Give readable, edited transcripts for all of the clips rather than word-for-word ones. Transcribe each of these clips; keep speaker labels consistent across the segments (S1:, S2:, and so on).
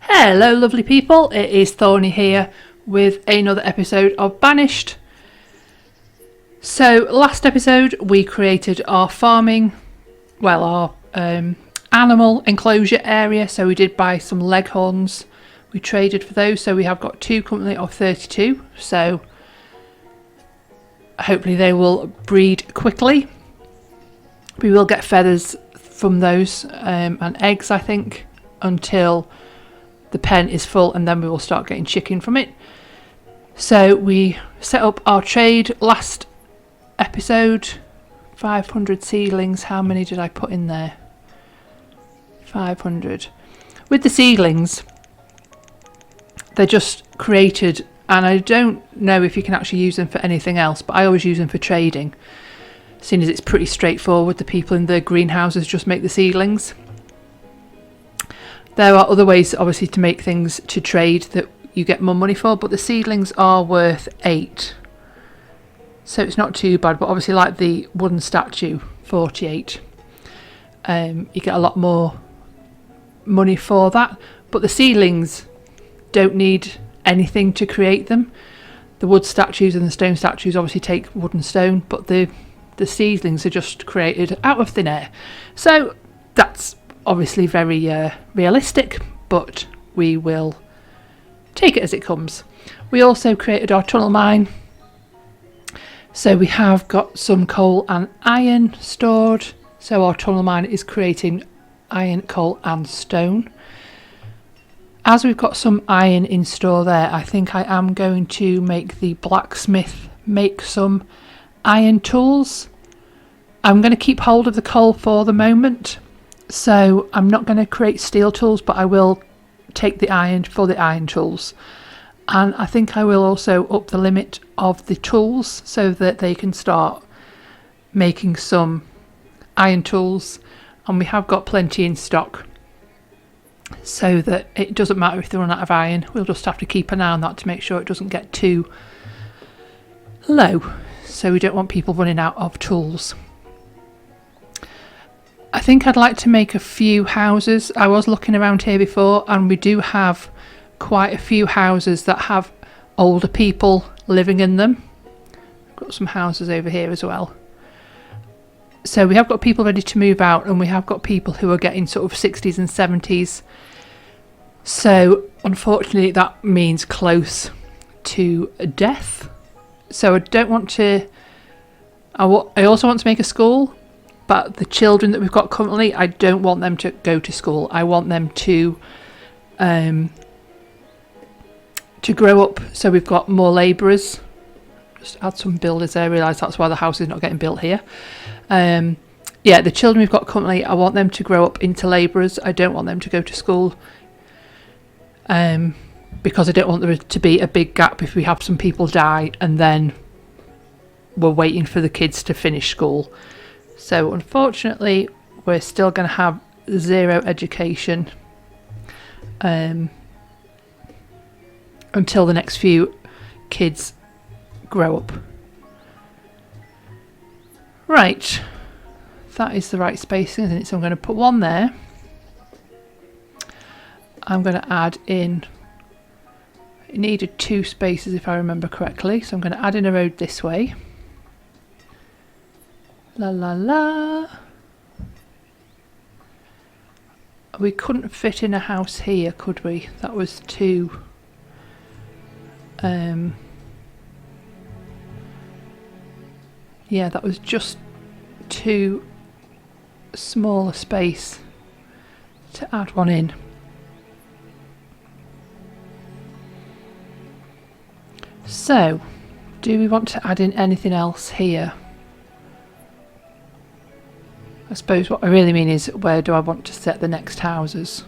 S1: Hello lovely people, it is Thorny here with another episode of Banished. So last episode we created our our animal enclosure area. So we did buy some leghorns, we traded for those, so we have got two currently of 32, so hopefully they will breed quickly. We will get feathers from those and eggs, I think, until the pen is full, and then we will start getting chicken from it. So we set up our trade last episode. 500 seedlings. How many did I put in there? 500. With the seedlings, they're just created, and I don't know if you can actually use them for anything else, but I always use them for trading, seeing as it's pretty straightforward. The people in the greenhouses just make the seedlings. There are other ways, obviously, to make things to trade that you get more money for, but the seedlings are worth 8. So it's not too bad, but obviously, like the wooden statue, 48. You get a lot more money for that. But the seedlings don't need anything to create them. The wood statues and the stone statues obviously take wood and stone, but the seedlings are just created out of thin air. So that's obviously very realistic, but we will take it as it comes. We also created our tunnel mine, so we have got some coal and iron stored, so our tunnel mine is creating iron, coal and stone. As we've got some iron in store there, I think I am going to make the blacksmith make some iron tools. I'm going to keep hold of the coal for the moment, so I'm not going to create steel tools, but I will take the iron for the iron tools. And I think I will also up the limit of the tools so that they can start making some iron tools. And we have got plenty in stock, so that it doesn't matter if they run out of iron. We'll just have to keep an eye on that to make sure it doesn't get too low. So we don't want people running out of tools. I think I'd like to make a few houses. I was looking around here before, and we do have quite a few houses that have older people living in them. We've got some houses over here as well. So we have got people ready to move out, and we have got people who are getting sort of 60s and 70s. So unfortunately that means close to death. So I don't want to... I also want to make a school, but the children that we've got currently, I don't want them to go to school. I want them to grow up, so we've got more labourers. Just add some builders there. I realise that's why the house is not getting built here. Yeah, the children we've got currently, I want them to grow up into labourers. I don't want them to go to school, because I don't want there to be a big gap if we have some people die and then we're waiting for the kids to finish school. So unfortunately we're still going to have 0 education until the next few kids grow up. Right, that is the right spacing, isn't it? So I'm going to put one there. I'm going to add in, it needed 2 spaces if I remember correctly, so I'm going to add in a road this way. La la la. We couldn't fit in a house here, could we? That was too yeah, that was just too small a space to add one in. So, do we want to add in anything else here? I suppose what I really mean is, where do I want to set the next houses?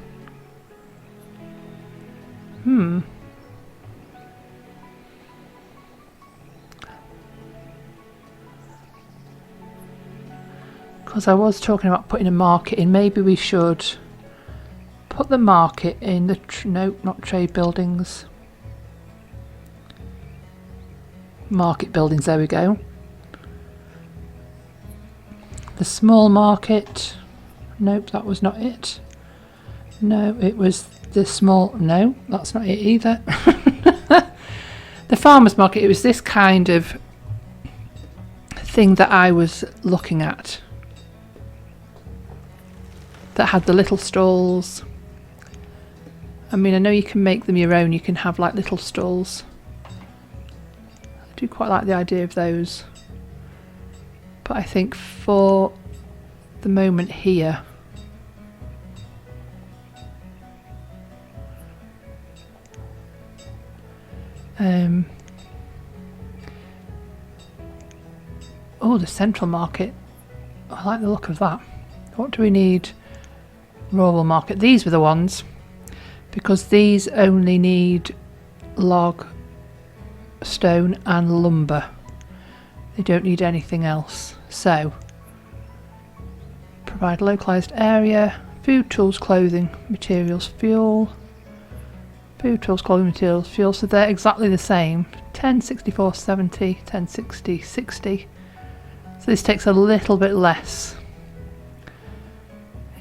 S1: Because I was talking about putting a market in. Maybe we should put the market in the... no, not trade buildings. Market buildings, there we go. The small market. Nope, that was not it. No, it was the small... No, that's not it either. The farmer's market, it was this kind of thing that I was looking at. That had the little stalls. I mean, I know you can make them your own. You can have like little stalls. I do quite like the idea of those. But I think for the moment here, oh, the central market. I like the look of that. What do we need? Rural market. These were the ones, because these only need log, stone and lumber. They don't need anything else. So, provide localised area, food, tools, clothing, materials, fuel. Food, tools, clothing, materials, fuel. So they're exactly the same. 10, 64, 70, 10, 60, 60. So this takes a little bit less.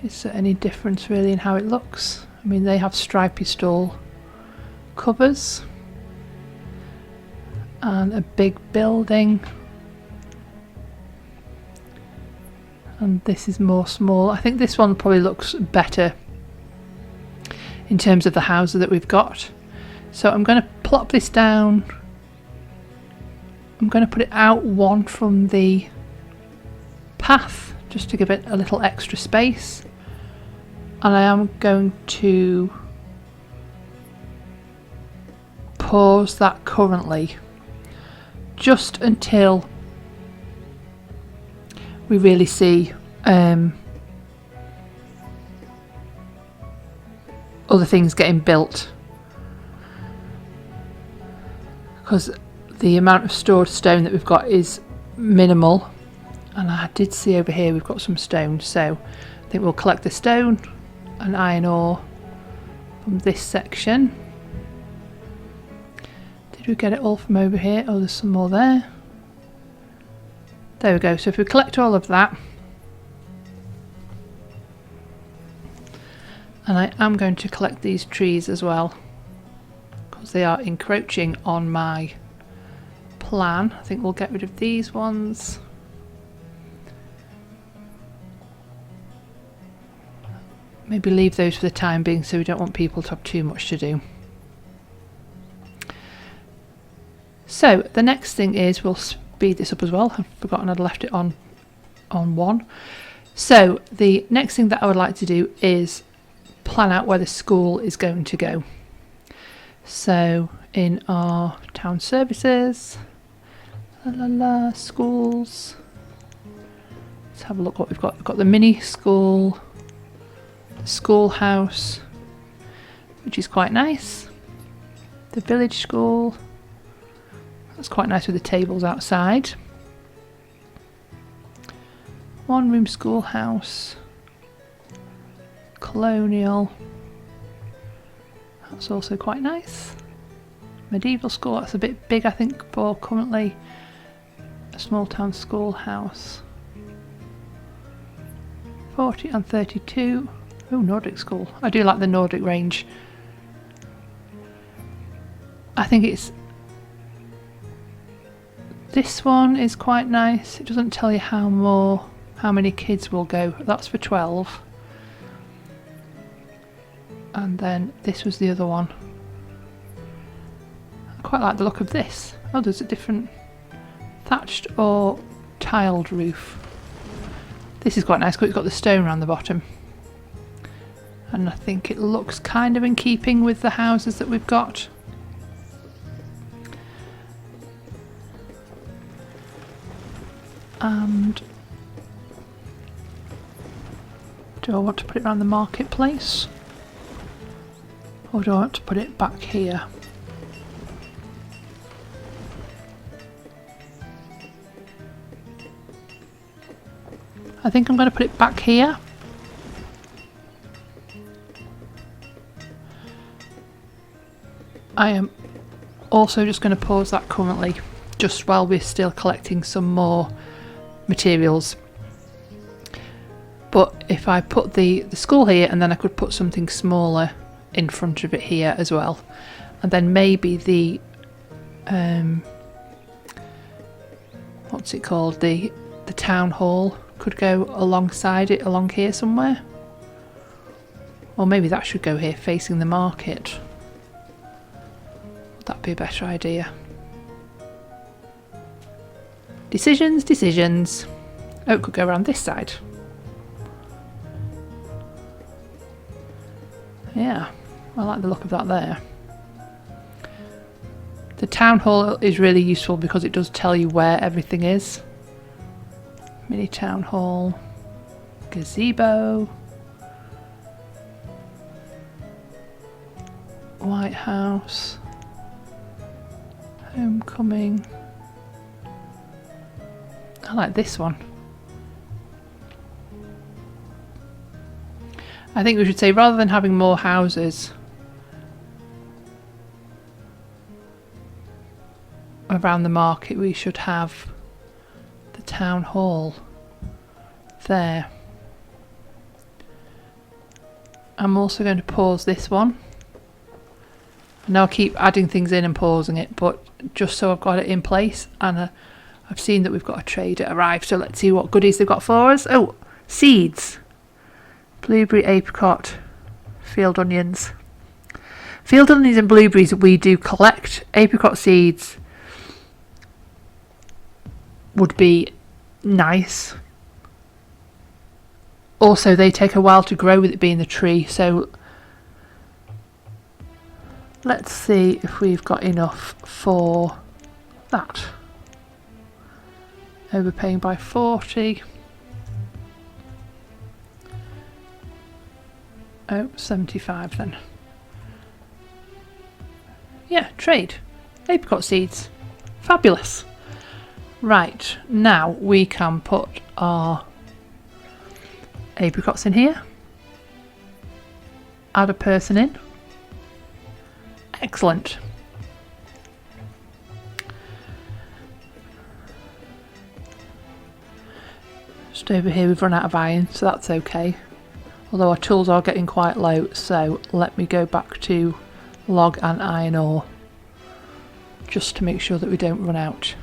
S1: Is there any difference really in how it looks? I mean, they have stripy stall covers. And a big building. And this is more small. I think this one probably looks better in terms of the houses that we've got. So I'm going to plop this down. I'm going to put it out one from the path just to give it a little extra space. And I am going to pause that currently just until we really see other things getting built, because the amount of stored stone that we've got is minimal. And I did see over here we've got some stone, so I think we'll collect the stone and iron ore from this section. Did we get it all from over here? Oh, there's some more there. There we go. So if we collect all of that, and I am going to collect these trees as well, because they are encroaching on my plan. I think we'll get rid of these ones. Maybe leave those for the time being, so we don't want people to have too much to do. So the next thing is, we'll speed this up as well. I've forgotten I'd left it on 1. So the next thing that I would like to do is plan out where the school is going to go. So in our town services, schools, let's have a look what we've got. We've got the mini school, the schoolhouse, which is quite nice, the village school, that's quite nice with the tables outside, 1-room schoolhouse, colonial, that's also quite nice, medieval school, that's a bit big I think for currently a small town schoolhouse, 40 and 32. Oh, Nordic school. I do like the Nordic range. I think it's... This one is quite nice. It doesn't tell you how many kids will go. That's for 12. And then this was the other one. I quite like the look of this. Oh, there's a different thatched or tiled roof. This is quite nice because it's got the stone around the bottom. And I think it looks kind of in keeping with the houses that we've got. And do I want to put it around the marketplace? Or do I want to put it back here? I think I'm going to put it back here. I am also just going to pause that currently, just while we're still collecting some more materials. But if I put the school here, and then I could put something smaller in front of it here as well. And then maybe the what's it called, the town hall could go alongside it, along here somewhere. Or maybe that should go here facing the market. Would that be a better idea? Decisions, decisions. Oh, it could go around this side. Yeah, I like the look of that there. The town hall is really useful because it does tell you where everything is. Mini town hall, gazebo, White House, homecoming. I like this one. I think we should say, rather than having more houses around the market, we should have the town hall there. I'm also going to pause this one. I know I keep adding things in and pausing it, but just so I've got it in place, and I've seen that we've got a trader arrive, so let's see what goodies they've got for us. Oh, seeds. Blueberry, apricot, field onions. Field onions and blueberries we do collect. Apricot seeds would be nice. Also, they take a while to grow with it being the tree, so let's see if we've got enough for that. Overpaying by 40. Oh, 75 then. Yeah, trade. Apricot seeds. Fabulous. Right, now we can put our apricots in here. Add a person in. Excellent. Just over here we've run out of iron, so that's okay. Although our tools are getting quite low, so let me go back to log and iron ore just to make sure that we don't run out.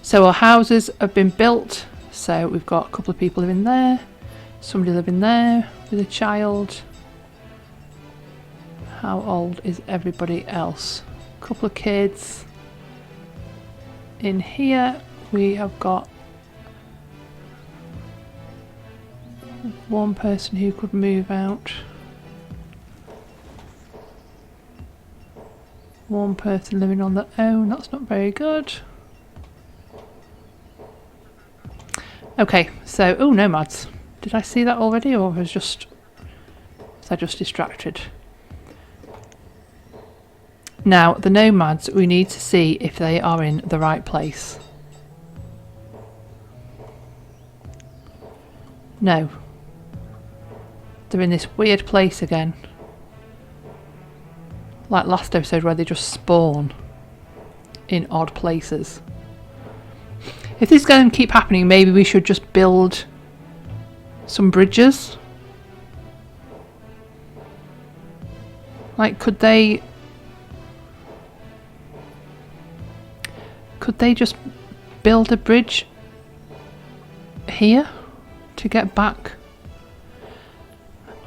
S1: So our houses have been built, so we've got a couple of people living there, somebody living there with a child. How old is everybody else? A couple of kids. In here we have got one person who could move out. One person living on their own, that's not very good. Okay, so, oh, nomads. Did I see that already, or was I just distracted? Now, the nomads, we need to see if they are in the right place. No. They're in this weird place again. Like last episode where they just spawn in odd places. If this is going to keep happening, maybe we should just build some bridges. Like, could they just build a bridge here to get back?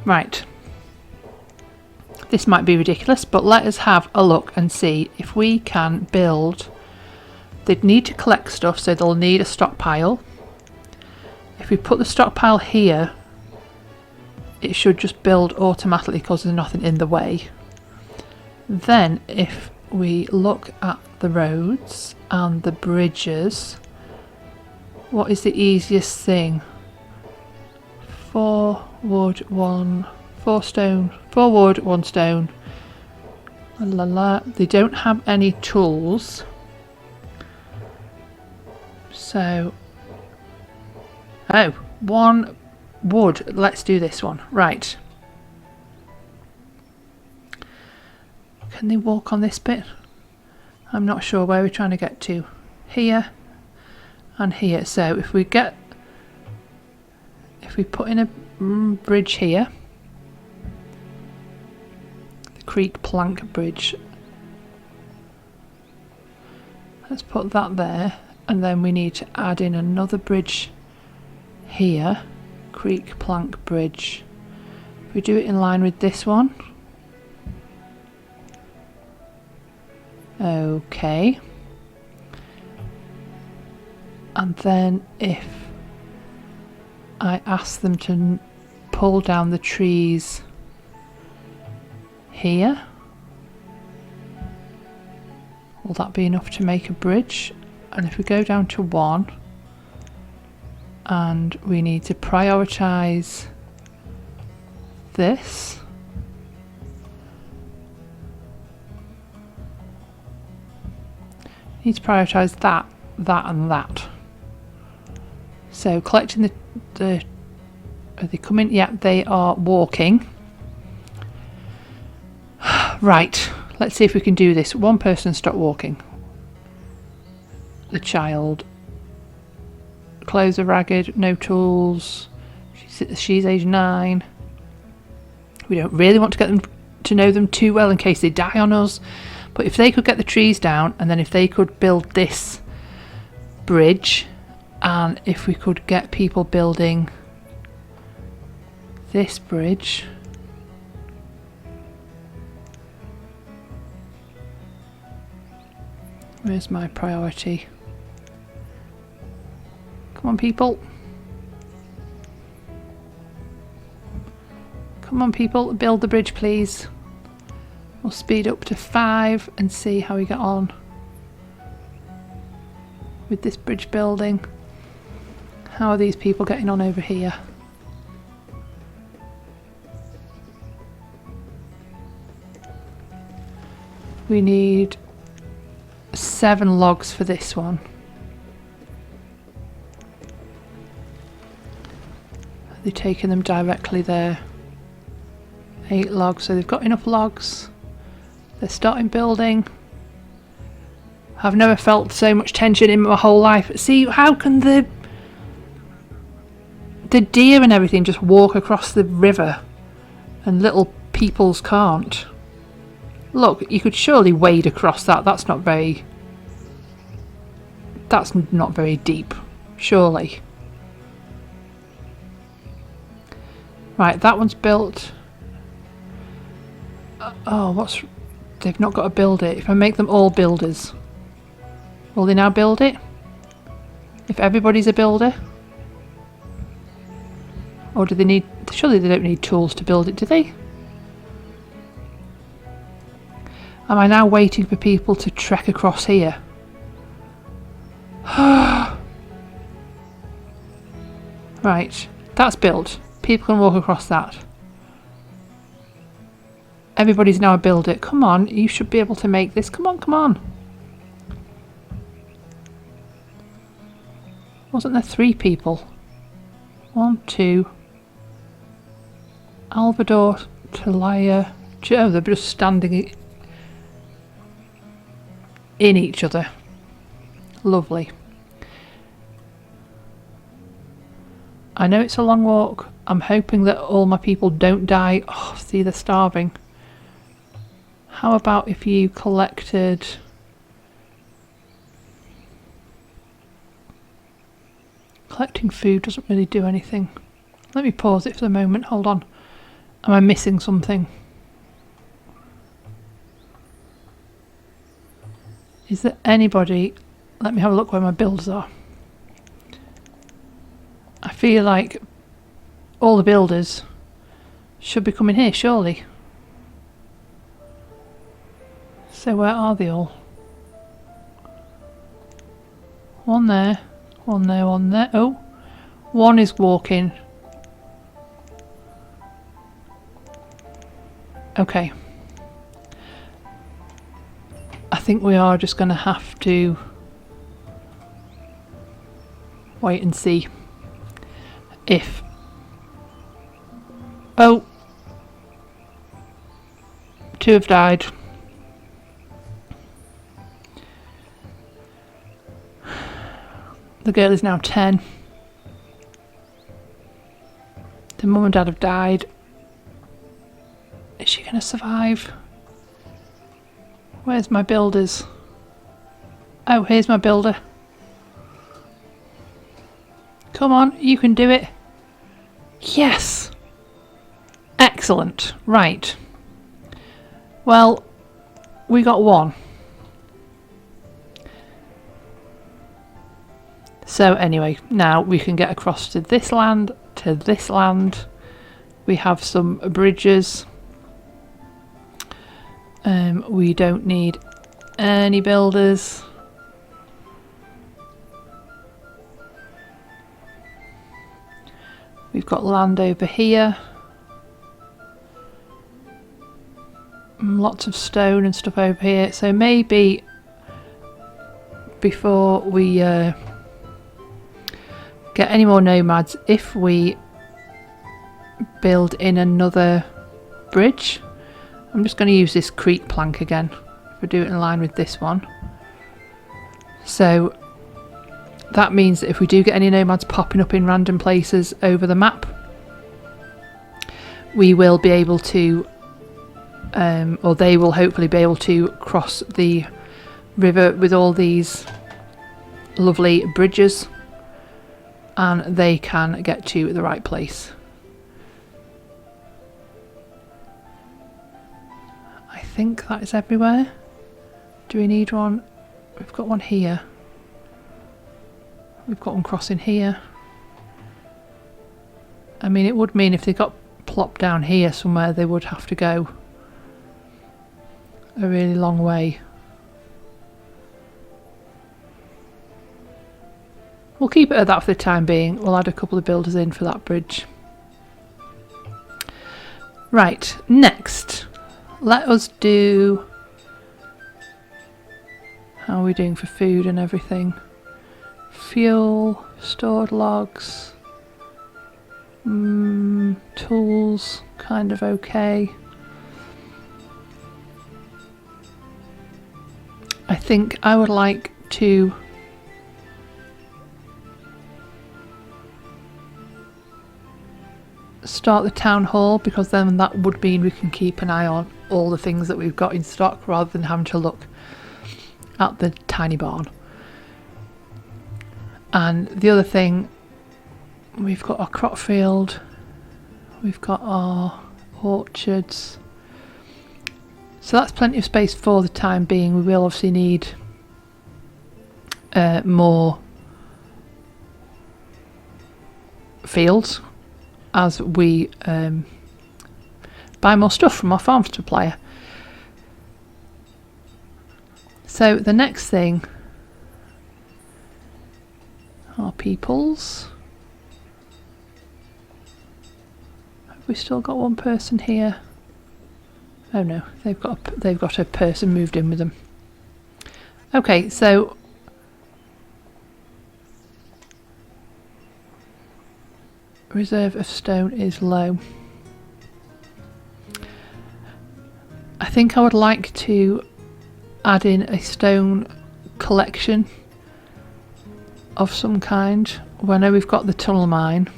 S1: Right. This might be ridiculous, but let us have a look and see if we can build. They'd need to collect stuff, so they'll need a stockpile. If we put the stockpile here, it should just build automatically because there's nothing in the way. Then if we look at the roads and the bridges, what is the easiest thing? 4 wood, 4 stone, 4 wood, 1 stone. La la. They don't have any tools. So, oh, 1 wood. Let's do this one. Right. Can they walk on this bit? I'm not sure where we're trying to get to. Here and here. So if we put in a bridge here, creek plank bridge. Let's put that there, and then we need to add in another bridge here. Creek plank bridge. If we do it in line with this one. Okay. And then if I ask them to pull down the trees here, will that be enough to make a bridge? And if we go down to 1, and we need to prioritise this. Need to prioritise that, that and that. So collecting the are they coming? Yeah, they are walking. Right, let's see if we can do this. One person stop walking. The child. Clothes are ragged, no tools. She's age 9. We don't really want to get them to know them too well in case they die on us. But if they could get the trees down, and then if they could build this bridge, and if we could get people building this bridge. Where's my priority? Come on, people. Come on, people, build the bridge, please. We'll speed up to 5 and see how we get on with this bridge building. How are these people getting on over here? We need 7 logs for this one. Are they taking them directly there? 8 logs, so they've got enough logs. They're starting building. I've never felt so much tension in my whole life. See, how can the deer and everything just walk across the river and little peoples can't? Look, you could surely wade across that. That's not very deep, surely. Right, that one's built. Oh, they've not got to build it. If I make them all builders, will they now build it? If everybody's a builder? Or do they need... Surely they don't need tools to build it, do they? Am I now waiting for people to trek across here? Right, that's built. People can walk across that. Everybody's now a builder. Come on, you should be able to make this. Come on, come on. Wasn't there 3 people? 1, 2. Alvador, Talia. Oh, they're just standing in each other. Lovely. I know it's a long walk. I'm hoping that all my people don't die. Oh, see, they're starving. How about if you collected... Collecting food doesn't really do anything. Let me pause it for the moment. Hold on. Am I missing something? Is there anybody... Let me have a look where my builders are. I feel like all the builders should be coming here, surely. So where are they all? One there, one there, one there. Oh, one is walking. Okay. I think we are just going to have to wait and see if... Oh! 2 have died. The girl is now 10. The mum and dad have died. Is she going to survive? Where's my builders? Oh, here's my builder. Come on, you can do it. Yes! Excellent. Right. Well, we got one. So anyway, now we can get across to this land, to this land. We have some bridges. We don't need any builders. We've got land over here. Lots of stone and stuff over here. So maybe before we get any more nomads, if we build in another bridge, I'm just going to use this creek plank again. If we do it in line with this one. So that means that if we do get any nomads popping up in random places over the map, we will be able to, or they will hopefully be able to cross the river with all these lovely bridges, and they can get to the right place. I think that is everywhere. Do we need one? We've got one here. We've got one crossing here. I mean, it would mean if they got plopped down here somewhere, they would have to go a really long way. We'll keep it at that for the time being. We'll add a couple of builders in for that bridge. Right, next, let us do... How are we doing for food and everything? Fuel, stored logs, tools, kind of okay. I think I would like to start the town hall, because then that would mean we can keep an eye on all the things that we've got in stock rather than having to look at the tiny barn. And the other thing, we've got our crop field, we've got our orchards, so that's plenty of space for the time being. We will obviously need more fields as we buy more stuff from our farm supplier. So the next thing are peoples. Have we still got one person here? Oh no, they've got a person moved in with them. Okay, so reserve of stone is low. I think I would like to add in a stone collection of some kind. Well, I know we've got the tunnel mine,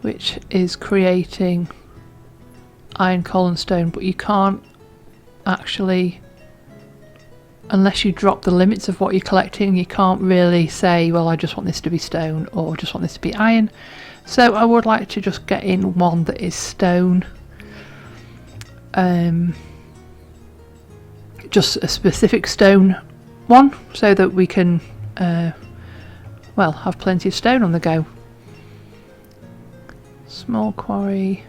S1: which is creating iron, coal and stone, but you can't actually, unless you drop the limits of what you're collecting, you can't really say, well, I just want this to be stone or just want this to be iron. So I would like to just get in one that is stone, just a specific stone one, so that we can well, have plenty of stone on the go. Small quarry.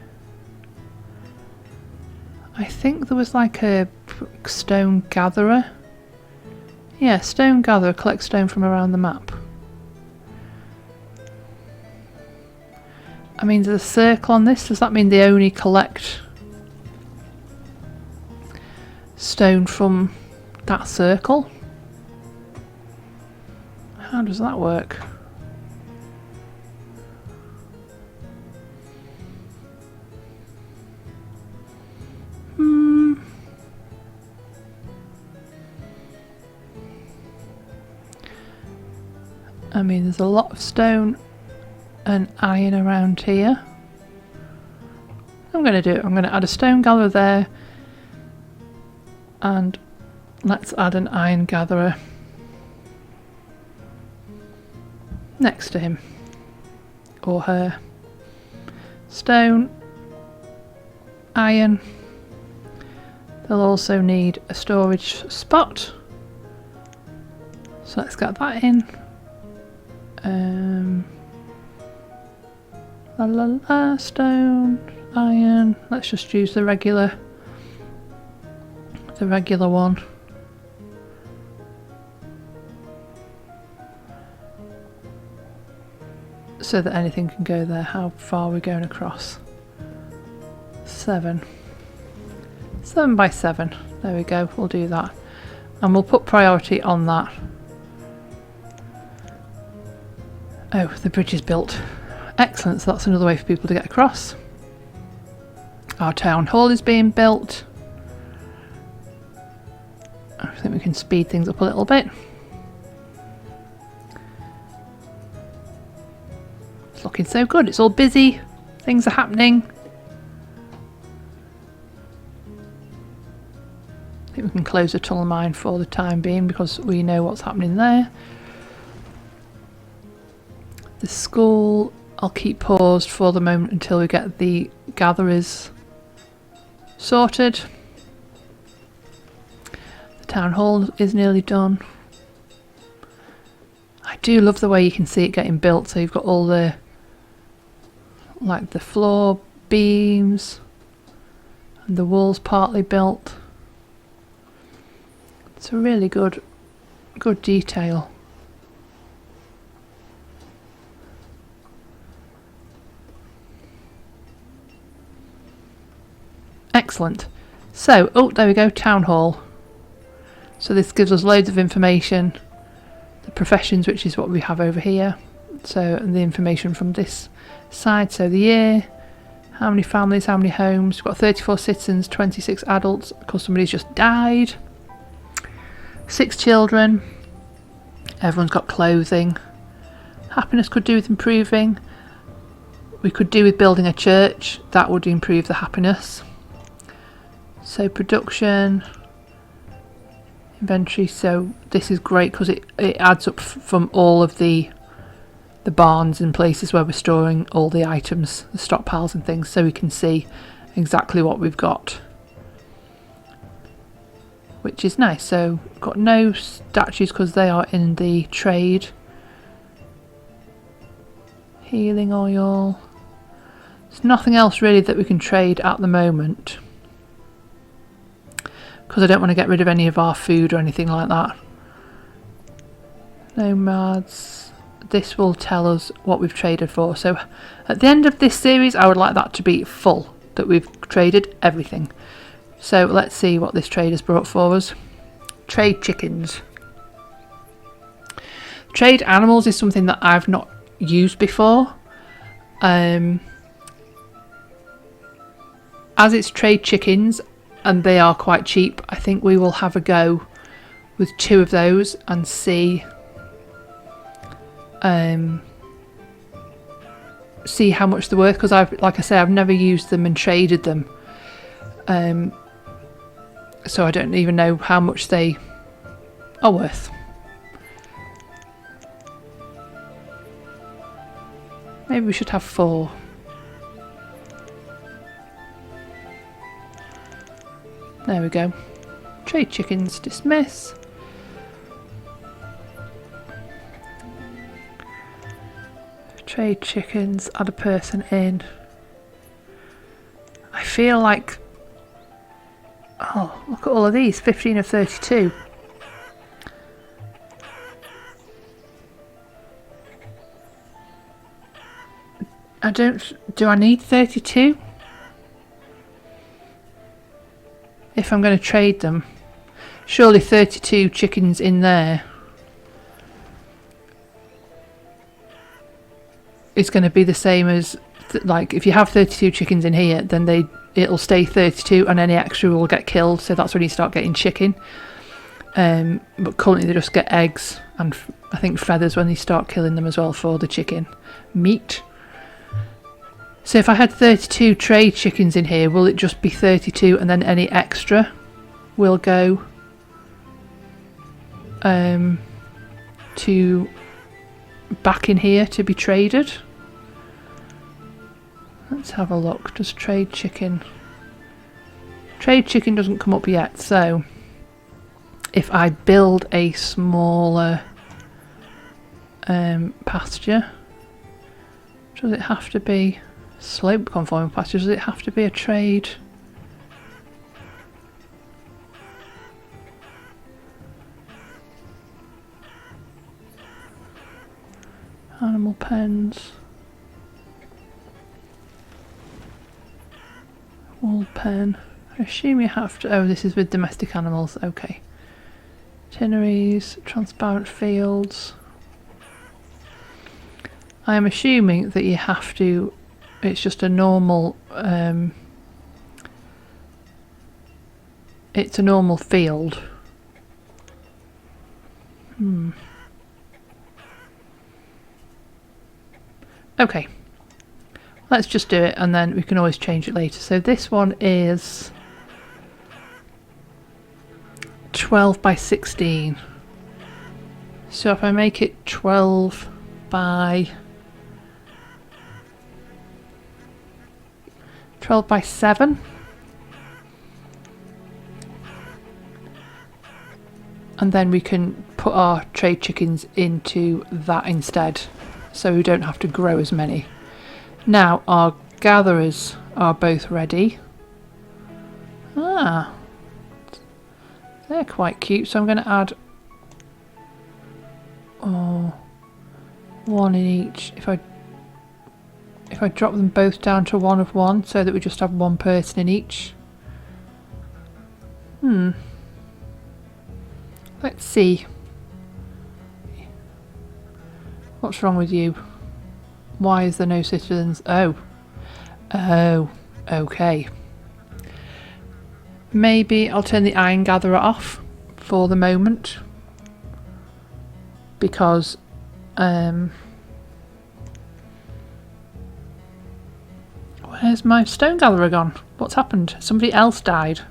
S1: I think there was like a stone gatherer. Yeah, stone gatherer, collect stone from around the map. I mean, there's a circle on this. Does that mean they only collect stone from that circle? How does that work? I mean, there's a lot of stone and iron around here. I'm going to do it. I'm going to add a stone gatherer there And let's add an iron gatherer next to him or her. Stone, iron. They'll also need a storage spot, so let's get that in. Stone, iron. Let's just use the regular one. So that anything can go there. How far are we going across? 7. 7 by 7. There we go, we'll do that. And we'll put priority on that. Oh, the bridge is built. Excellent, so that's another way for people to get across. Our town hall is being built. I think we can speed things up a little bit. It's looking so good, it's all busy, things are happening. I think we can close the tunnel mine for the time being because we know what's happening there. The school I'll keep paused for the moment until we get the gatherers sorted. The town hall is nearly done. I do love the way you can see it getting built, so you've got all the like the floor beams and the walls partly built. It's a really good detail. Excellent. So, oh, there we go, town hall. So this gives us loads of information. The professions, which is what we have over here. So, and the information from this side. So the year, how many families, how many homes. We've got 34 citizens, 26 adults, because somebody's just died. 6 children. Everyone's got clothing. Happiness could do with improving. We could do with building a church. That would improve the happiness. So production, inventory. So this is great because it adds up from all of the barns and places where we're storing all the items, the stockpiles and things, so we can see exactly what we've got, which is nice. So got no statues because they are in the trade. Healing oil. There's nothing else really that we can trade at the moment because I don't want to get rid of any of our food or anything like that. Nomads. This will tell us what we've traded for. So at the end of this series, I would like that to be full, that we've traded everything. So let's see what this trade has brought for us. Trade chickens. Trade animals is something that I've not used before. As it's trade chickens and they are quite cheap, I think we will have a go with 2 of those and see how much they're worth, because like I say, I've never used them and traded them, so I don't even know how much they are worth. Maybe we should have 4. There we go. Trade chickens, dismiss. Trade chickens, add a person in. I feel like, oh, look at all of these, 15 of 32. Do I need 32? If I'm going to trade them. Surely 32 chickens in there is going to be the same as, like, if you have 32 chickens in here, then it'll stay 32 and any extra will get killed, so that's when you start getting chicken. But currently they just get eggs and I think feathers when you start killing them as well for the chicken meat. So if I had 32 trade chickens in here, will it just be 32 and then any extra will go to back in here to be traded. Let's have a look. Does trade chicken doesn't come up yet, so if I build a smaller pasture, does it have to be slope conforming pasture? Does it have to be a trade? Animal pens. Wool pen. I assume you have to... Oh, this is with domestic animals. Okay. Tinneries, transparent fields. I am assuming that you have to... It's just a normal... it's a normal field. Okay. Let's just do it and then we can always change it later. So this one is 12 by 16. So if I make it 12 by 7, and then we can put our trade chickens into that instead, so we don't have to grow as many. Now our gatherers are both ready. Ah, they're quite cute, so I'm going to add one in each. If I drop them both down to 1 of 1, so that we just have one person in each. Let's see. What's wrong with you? Why is there no citizens? Oh, okay. Maybe I'll turn the iron gatherer off for the moment, because where's my stone gatherer gone? What's happened? Somebody else died.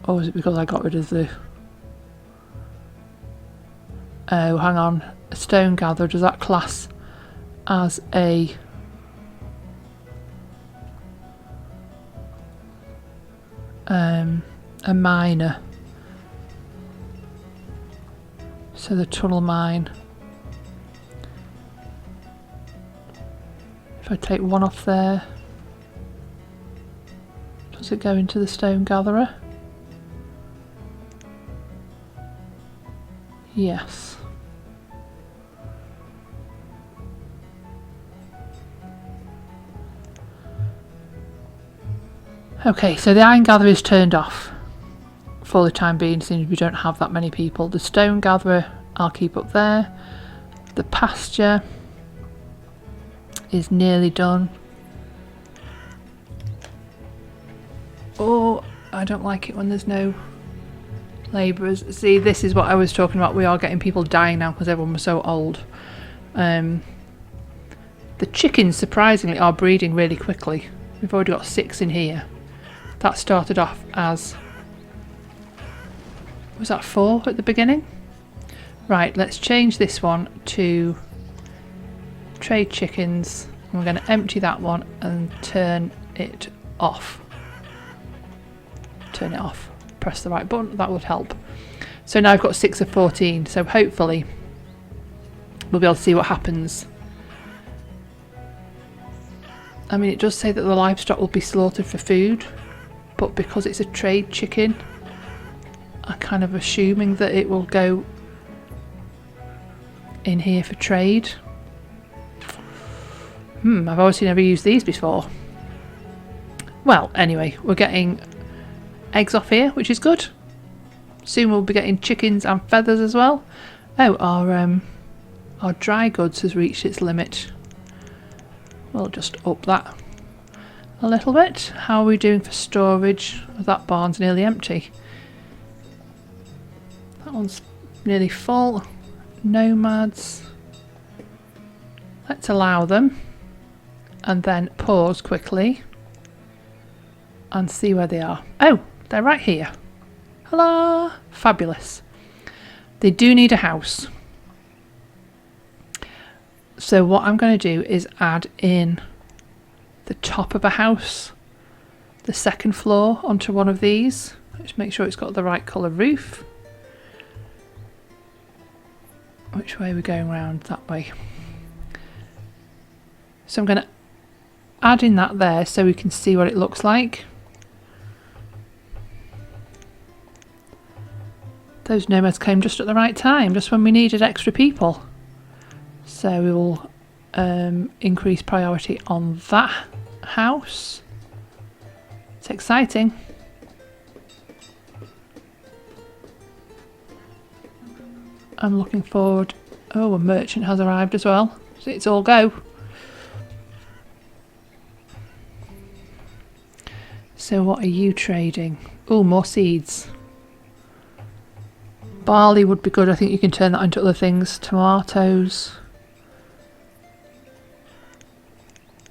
S1: Or was it because I got rid of the... Oh, hang on. A stone gatherer, does that class as a miner? So the tunnel mine. If I take one off there, does it go into the stone gatherer? Yes. Okay, so the iron gatherer is turned off for the time being, since we don't have that many people. The stone gatherer I'll keep up there. The pasture is nearly done. Oh, I don't like it when there's no labourers. See, this is what I was talking about. We are getting people dying now because everyone was so old. The chickens, surprisingly, are breeding really quickly. We've already got 6 in here. That started off as... was that 4 at the beginning? Right, let's change this one to trade chickens. We're going to empty that one and turn it off. Turn it off. Press the right button, that would help. So now I've got 6 of 14, so hopefully we'll be able to see what happens. I mean, it does say that the livestock will be slaughtered for food, but because it's a trade chicken, I'm kind of assuming that it will go in here for trade. I've obviously never used these before. Well, anyway, we're getting eggs off here, which is good. Soon we'll be getting chickens and feathers as well. Oh, our dry goods has reached its limit. We'll just up that a little bit. How are we doing for storage? That barn's nearly empty. That one's nearly full. Nomads. Let's allow them and then pause quickly and see where they are. Oh, they're right here. Hello! Fabulous. They do need a house. So what I'm going to do is add in the top of a house, the second floor, onto one of these. Just make sure it's got the right colour roof. Which way are we going round? That way. So I'm going to add in that there so we can see what it looks like. Those nomads came just at the right time, just when we needed extra people. So we will increase priority on that house. It's exciting. I'm looking forward. Oh, a merchant has arrived as well. So it's all go. So what are you trading? Oh, more seeds. Barley would be good. I think you can turn that into other things. Tomatoes.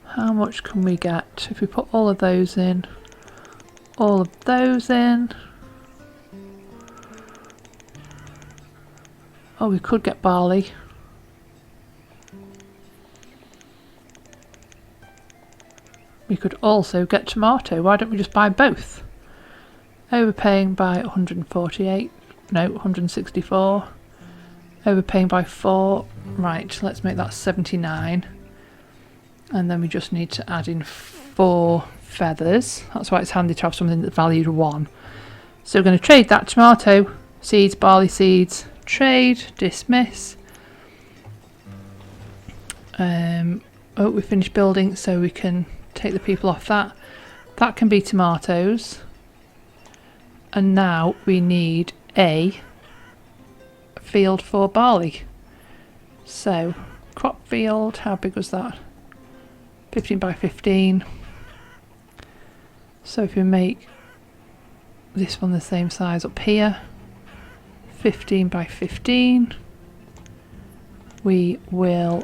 S1: How much can we get if we put all of those in? All of those in. Oh, we could get barley. We could also get tomato. Why don't we just buy both? Overpaying by 148. No, 164. Overpaying by 4. Right, let's make that 79. And then we just need to add in 4 feathers. That's why it's handy to have something that's valued 1. So we're going to trade that tomato, seeds, barley seeds, trade, dismiss. Oh, we finished building, so we can take the people off that. That can be tomatoes. And now we need a field for barley. So, crop field, how big was that? 15 by 15. So if we make this one the same size up here, 15 by 15, we will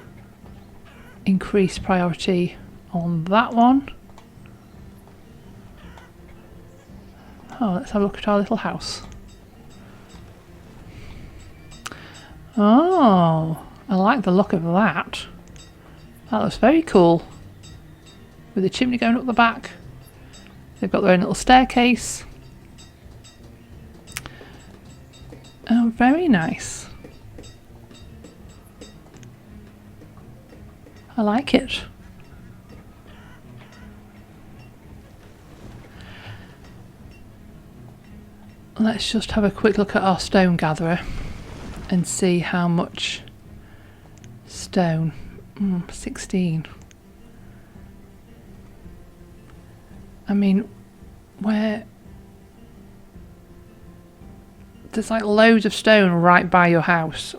S1: increase priority on that one. Oh, let's have a look at our little house. Oh, I like the look of that. That looks very cool. With the chimney going up the back. They've got their own little staircase. Oh, very nice. I like it. Let's just have a quick look at our stone gatherer and see how much stone. 16. I mean, where there's like loads of stone right by your house.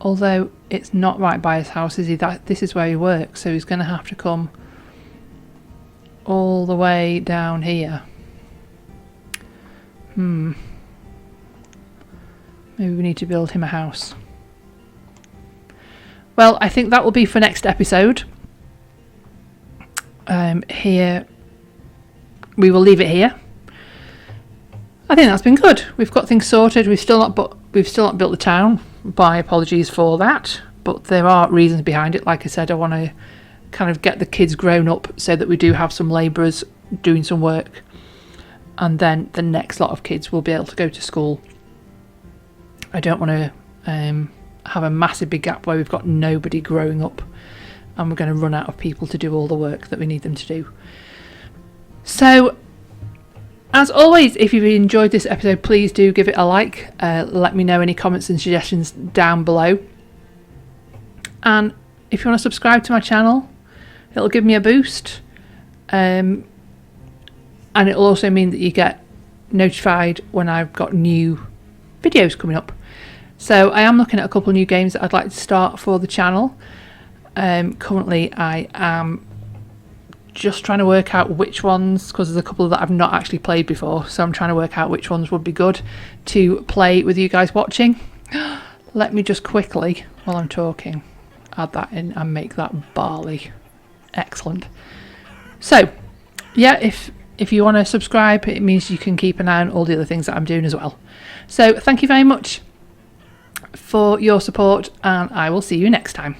S1: Although it's not right by his house, is he? That this is where he works, so he's going to have to come all the way down here. Maybe we need to build him a house. Well, I think that will be for next episode. Here, we will leave it here. I think that's been good. We've got things sorted. We've still not built the town. My apologies for that, but there are reasons behind it. Like I said, I want to kind of get the kids grown up so that we do have some labourers doing some work, and then the next lot of kids will be able to go to school. I don't want to have a massive big gap where we've got nobody growing up and we're going to run out of people to do all the work that we need them to do. So, as always, if you've enjoyed this episode, please do give it a like. Let me know any comments and suggestions down below. And if you want to subscribe to my channel, it'll give me a boost. And it'll also mean that you get notified when I've got new videos coming up. So I am looking at a couple of new games that I'd like to start for the channel. Currently I am just trying to work out which ones, because there's a couple that I've not actually played before, so I'm trying to work out which ones would be good to play with you guys watching. Let me just quickly, while I'm talking, add that in and make that barley. Excellent. So yeah, if you want to subscribe, it means you can keep an eye on all the other things that I'm doing as well. So thank you very much for your support, and I will see you next time.